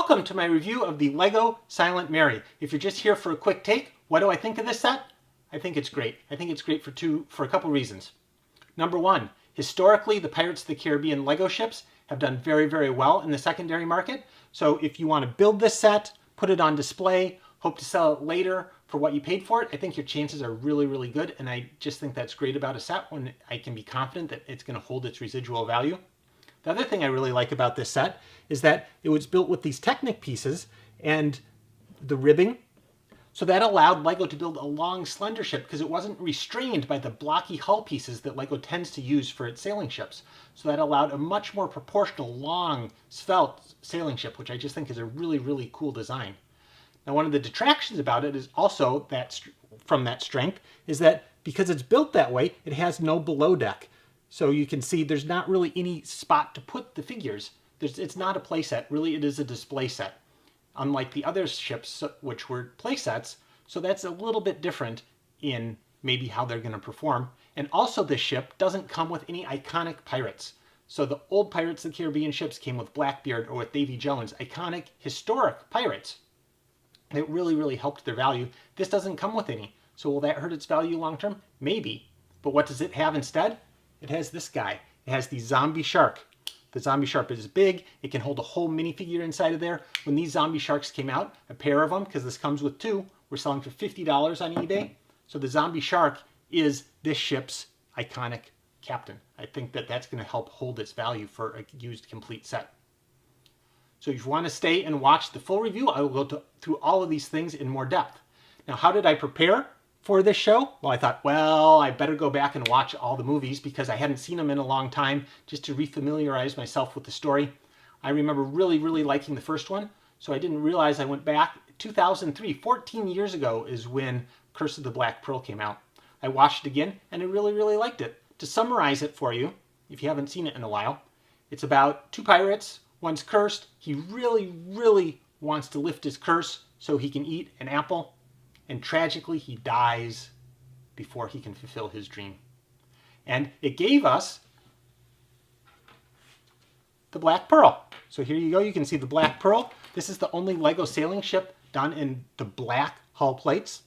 Welcome to my review of the LEGO Silent Mary. If you're just here for a quick take, what do I think of this set? I think it's great. I think it's great for a couple reasons. Number one, historically the Pirates of the Caribbean LEGO ships have done very, very well in the secondary market. So if you want to build this set, put it on display, hope to sell it later for what you paid for it, I think your chances are really, really good. And I just think that's great about a set when I can be confident that it's going to hold its residual value. The other thing I really like about this set is that it was built with these Technic pieces and the ribbing. So that allowed LEGO to build a long, slender ship because it wasn't restrained by the blocky hull pieces that LEGO tends to use for its sailing ships. So that allowed a much more proportional, long, svelte sailing ship, which I just think is a really, really cool design. Now, one of the detractions about it is also that from that strength is that because it's built that way, it has no below deck. So you can see there's not really any spot to put the figures. It's not a play set. Really, it is a display set. Unlike the other ships, which were play sets. So that's a little bit different in maybe how they're going to perform. And also this ship doesn't come with any iconic pirates. So the old Pirates of the Caribbean ships came with Blackbeard or with Davy Jones, iconic, historic pirates. It really, really helped their value. This doesn't come with any. So will that hurt its value long term? Maybe. But what does it have instead? It has this guy. It has the zombie shark. The zombie shark is big. It can hold a whole minifigure inside of there. When these zombie sharks came out, a pair of them, because this comes with two, were selling for $50 on eBay. So the zombie shark is this ship's iconic captain. I think that that's going to help hold its value for a used complete set. So if you want to stay and watch the full review, I will go through all of these things in more depth. Now, how did I prepare for this show? Well, I thought, well, I better go back and watch all the movies because I hadn't seen them in a long time just to refamiliarize myself with the story. I remember really, really liking the first one, so I didn't realize I went back. 2003, 14 years ago is when Curse of the Black Pearl came out. I watched it again and I really, really liked it. To summarize it for you, if you haven't seen it in a while, it's about two pirates. One's cursed. He really, really wants to lift his curse so he can eat an apple. And tragically, he dies before he can fulfill his dream. And it gave us the Black Pearl. So here you go. You can see the Black Pearl. This is the only LEGO sailing ship done in the black hull plates.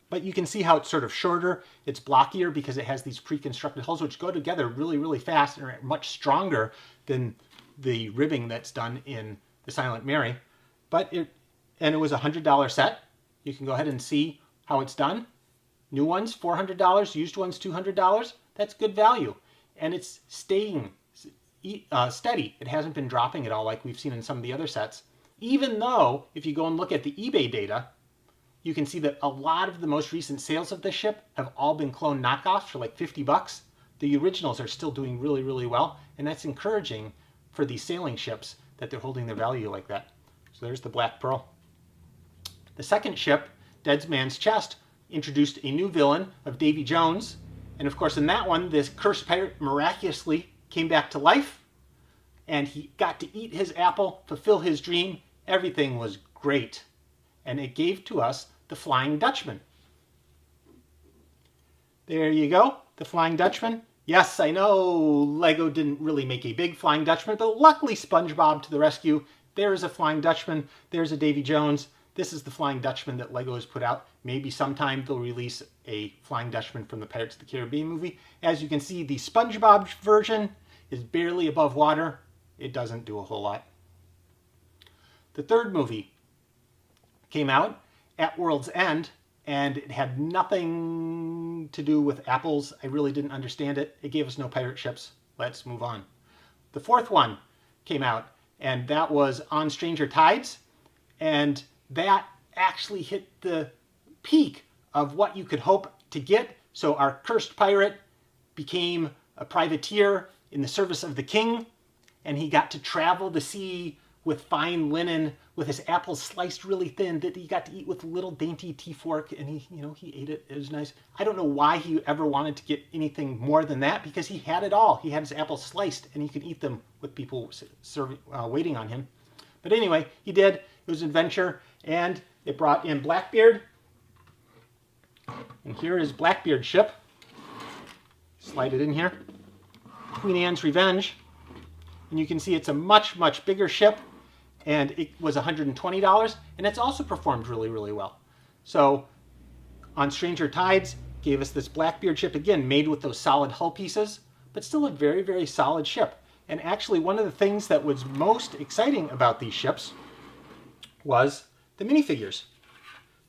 But you can see how it's sort of shorter. It's blockier because it has these pre-constructed hulls, which go together really, really fast and are much stronger than the ribbing that's done in the Silent Mary. It was a $100 set. You can go ahead and see how it's done. New ones, $400. Used ones, $200. That's good value. And it's staying steady. It hasn't been dropping at all like we've seen in some of the other sets. Even though, if you go and look at the eBay data, you can see that a lot of the most recent sales of this ship have all been clone knockoffs for like 50 bucks. The originals are still doing really, really well. And that's encouraging for these sailing ships that they're holding their value like that. So there's the Black Pearl. The second ship, Dead Man's Chest, introduced a new villain of Davy Jones. And of course in that one, this cursed pirate miraculously came back to life. And he got to eat his apple, fulfill his dream. Everything was great. And it gave to us the Flying Dutchman. There you go, the Flying Dutchman. Yes, I know LEGO didn't really make a big Flying Dutchman, but luckily SpongeBob to the rescue. There's a Flying Dutchman. There's a Davy Jones. This is the Flying Dutchman that LEGO has put out. Maybe sometime they'll release a Flying Dutchman from the Pirates of the Caribbean movie. As you can see, the SpongeBob version is barely above water. It doesn't do a whole lot. The third movie came out at World's End, and it had nothing to do with apples. I really didn't understand it. It gave us no pirate ships. Let's move on. The fourth one came out, and that was On Stranger Tides, and that actually hit the peak of what you could hope to get. So our cursed pirate became a privateer in the service of the king, and he got to travel the sea with fine linen, with his apples sliced really thin that he got to eat with a little dainty tea fork, and he ate it. It was nice. I don't know why he ever wanted to get anything more than that, because he had it all. He had his apples sliced, and he could eat them with people waiting on him. But anyway, he did. It was an adventure, and it brought in Blackbeard. And here is Blackbeard's ship. Slide it in here. Queen Anne's Revenge. And you can see it's a much, much bigger ship. and it was $120, and it's also performed really, really well. So on Stranger Tides, gave us this Blackbeard ship, again, made with those solid hull pieces, but still a very, very solid ship. And actually, one of the things that was most exciting about these ships was the minifigures.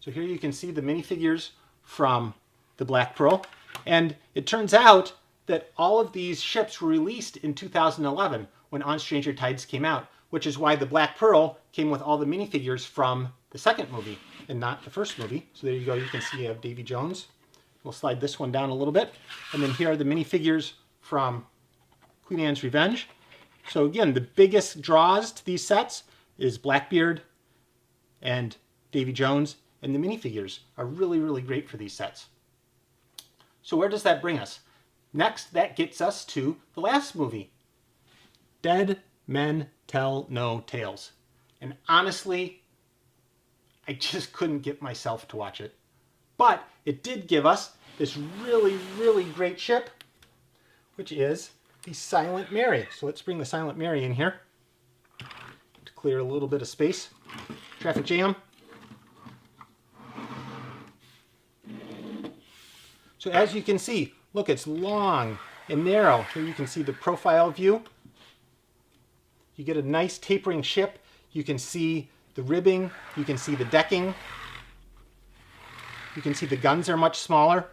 So here you can see the minifigures from the Black Pearl. And it turns out that all of these ships were released in 2011 when On Stranger Tides came out, which is why the Black Pearl came with all the minifigures from the second movie and not the first movie. So there you go, you can see you have Davy Jones. We'll slide this one down a little bit. And then here are the minifigures from Queen Anne's Revenge. So again, the biggest draws to these sets is Blackbeard and Davy Jones, and the minifigures are really, really great for these sets. So where does that bring us? Next, that gets us to the last movie, Dead Men Tell No Tales. And honestly, I just couldn't get myself to watch it. But it did give us this really, really great ship, which is the Silent Mary. So let's bring the Silent Mary in here to clear a little bit of space. Traffic jam. So as you can see, look, it's long and narrow. Here you can see the profile view. You get a nice tapering ship. You can see the ribbing. You can see the decking. You can see the guns are much smaller,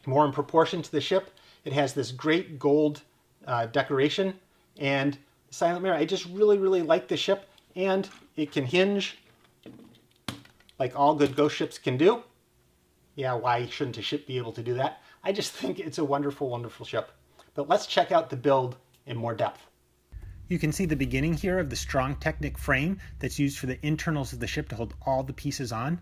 more in proportion to the ship. It has this great gold decoration. And Silent Mary, I just really, really like the ship. And it can hinge like all good ghost ships can do. Yeah, why shouldn't a ship be able to do that? I just think it's a wonderful, wonderful ship. But let's check out the build in more depth. You can see the beginning here of the strong Technic frame that's used for the internals of the ship to hold all the pieces on.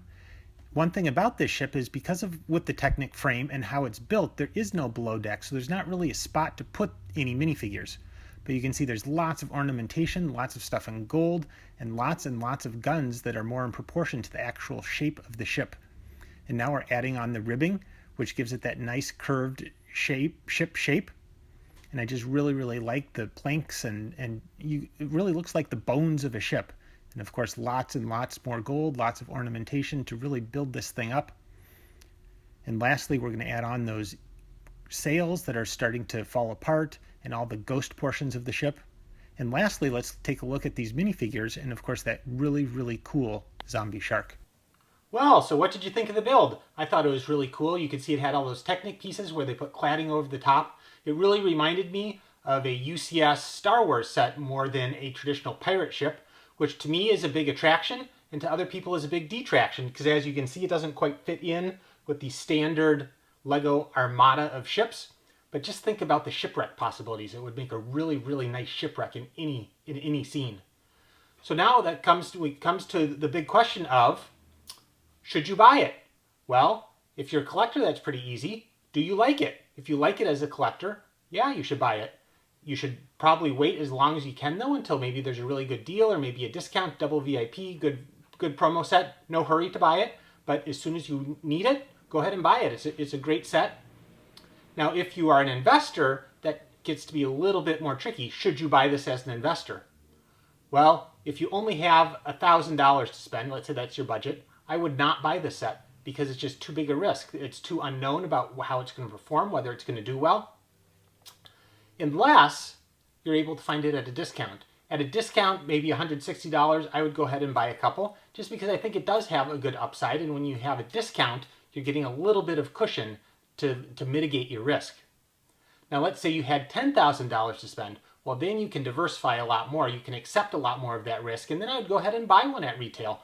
One thing about this ship is because of with the Technic frame and how it's built, there is no below deck, so there's not really a spot to put any minifigures. But you can see there's lots of ornamentation, lots of stuff in gold, and lots of guns that are more in proportion to the actual shape of the ship. And now we're adding on the ribbing, which gives it that nice curved ship shape. And I just really, really like the planks, and it really looks like the bones of a ship. And of course, lots and lots more gold, lots of ornamentation to really build this thing up. And lastly, we're going to add on those sails that are starting to fall apart and all the ghost portions of the ship. And lastly, let's take a look at these minifigures and of course that really, really cool zombie shark. Well, so what did you think of the build? I thought it was really cool. You could see it had all those Technic pieces where they put cladding over the top. It really reminded me of a UCS Star Wars set more than a traditional pirate ship, which to me is a big attraction and to other people is a big detraction, because as you can see, it doesn't quite fit in with the standard Lego armada of ships. But just think about the shipwreck possibilities. It would make a really, really nice shipwreck in any scene. So now that comes to the big question of, should you buy it? Well, if you're a collector, that's pretty easy. Do you like it? If you like it as a collector, yeah, you should buy it. You should probably wait as long as you can, though, until maybe there's a really good deal or maybe a discount, double VIP, good promo set. No hurry to buy it, but as soon as you need it, go ahead and buy it. It's a great set. Now, if you are an investor, that gets to be a little bit more tricky. Should you buy this as an investor? Well, if you only have $1,000 to spend, let's say that's your budget, I would not buy this set because it's just too big a risk. It's too unknown about how it's going to perform, whether it's going to do well, unless you're able to find it at a discount. At a discount, maybe $160, I would go ahead and buy a couple, just because I think it does have a good upside, and when you have a discount, you're getting a little bit of cushion to mitigate your risk. Now let's say you had $10,000 to spend. Well, then you can diversify a lot more. You can accept a lot more of that risk, and then I would go ahead and buy one at retail.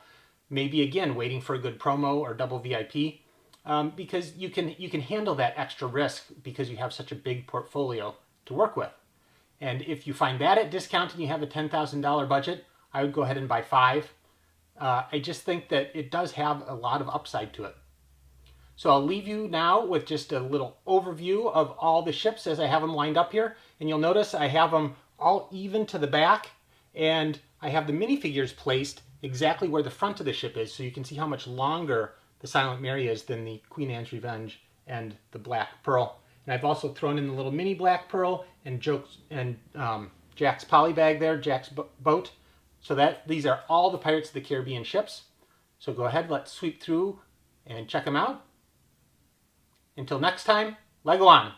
Maybe again, waiting for a good promo or double VIP, because you can handle that extra risk because you have such a big portfolio to work with. And if you find that at discount and you have a $10,000 budget, I would go ahead and buy 5. I just think that it does have a lot of upside to it. So I'll leave you now with just a little overview of all the ships as I have them lined up here. And you'll notice I have them all even to the back, and I have the minifigures placed exactly where the front of the ship is, so you can see how much longer the Silent Mary is than the Queen Anne's Revenge and the Black Pearl. And I've also thrown in the little mini Black Pearl and Jack's polybag there, Jack's boat, So that these are all the Pirates of the Caribbean ships. So go ahead, let's sweep through and check them out. Until next time, Lego on!